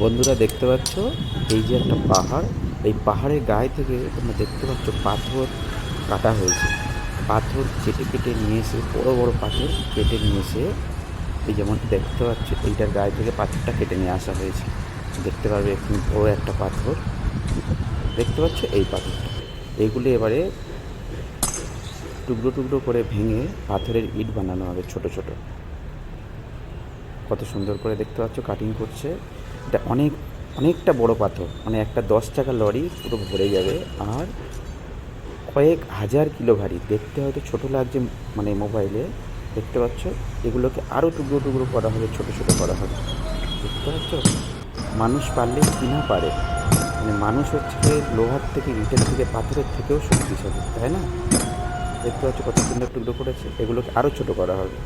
বন্ধুরা দেখতে পাচ্ছ এই যে একটা পাহাড়, এই পাহাড়ের গায়ে থেকে তোমরা দেখতে পাচ্ছ পাথর কাটা হয়েছে। পাথর কেটে কেটে নিয়ে এসে বড় বড় পাথর কেটে নিয়ে এসে এই যেমন দেখতে পাচ্ছ এইটার গায়ে থেকে পাথরটা কেটে নিয়ে আসা হয়েছে। দেখতে পারবে এখানে বড় একটা পাথর দেখতে পাচ্ছ, এই পাথরটা এইগুলি এবারে টুকরো টুকরো করে ভেঙে পাথরের ইট বানানো হবে ছোট ছোট। কত সুন্দর করে দেখতে পাচ্ছ কাটিং করছে। এটা অনেকটা বড় পাথর, মানে একটা 10 চাকা লরি পুরো ভরে যাবে। আর কয়েক হাজার কিলো ভারী। দেখতে হয়তো ছোটো লাগছে মানে মোবাইলে, দেখতে পাচ্ছ এগুলোকে আরও টুকরো টুকরো করা হবে, ছোট ছোট করা হবে। দেখতে পাচ্ছ মানুষ পারলে কি না পারে, মানে মানুষ হচ্ছে লোহার থেকে, ইটের থেকে, পাথরের থেকেও শক্তিশালী, তাই না? দেখতে পাচ্ছ কত সুন্দর টুকরো করেছে, এগুলোকে আরও ছোট করা হবে।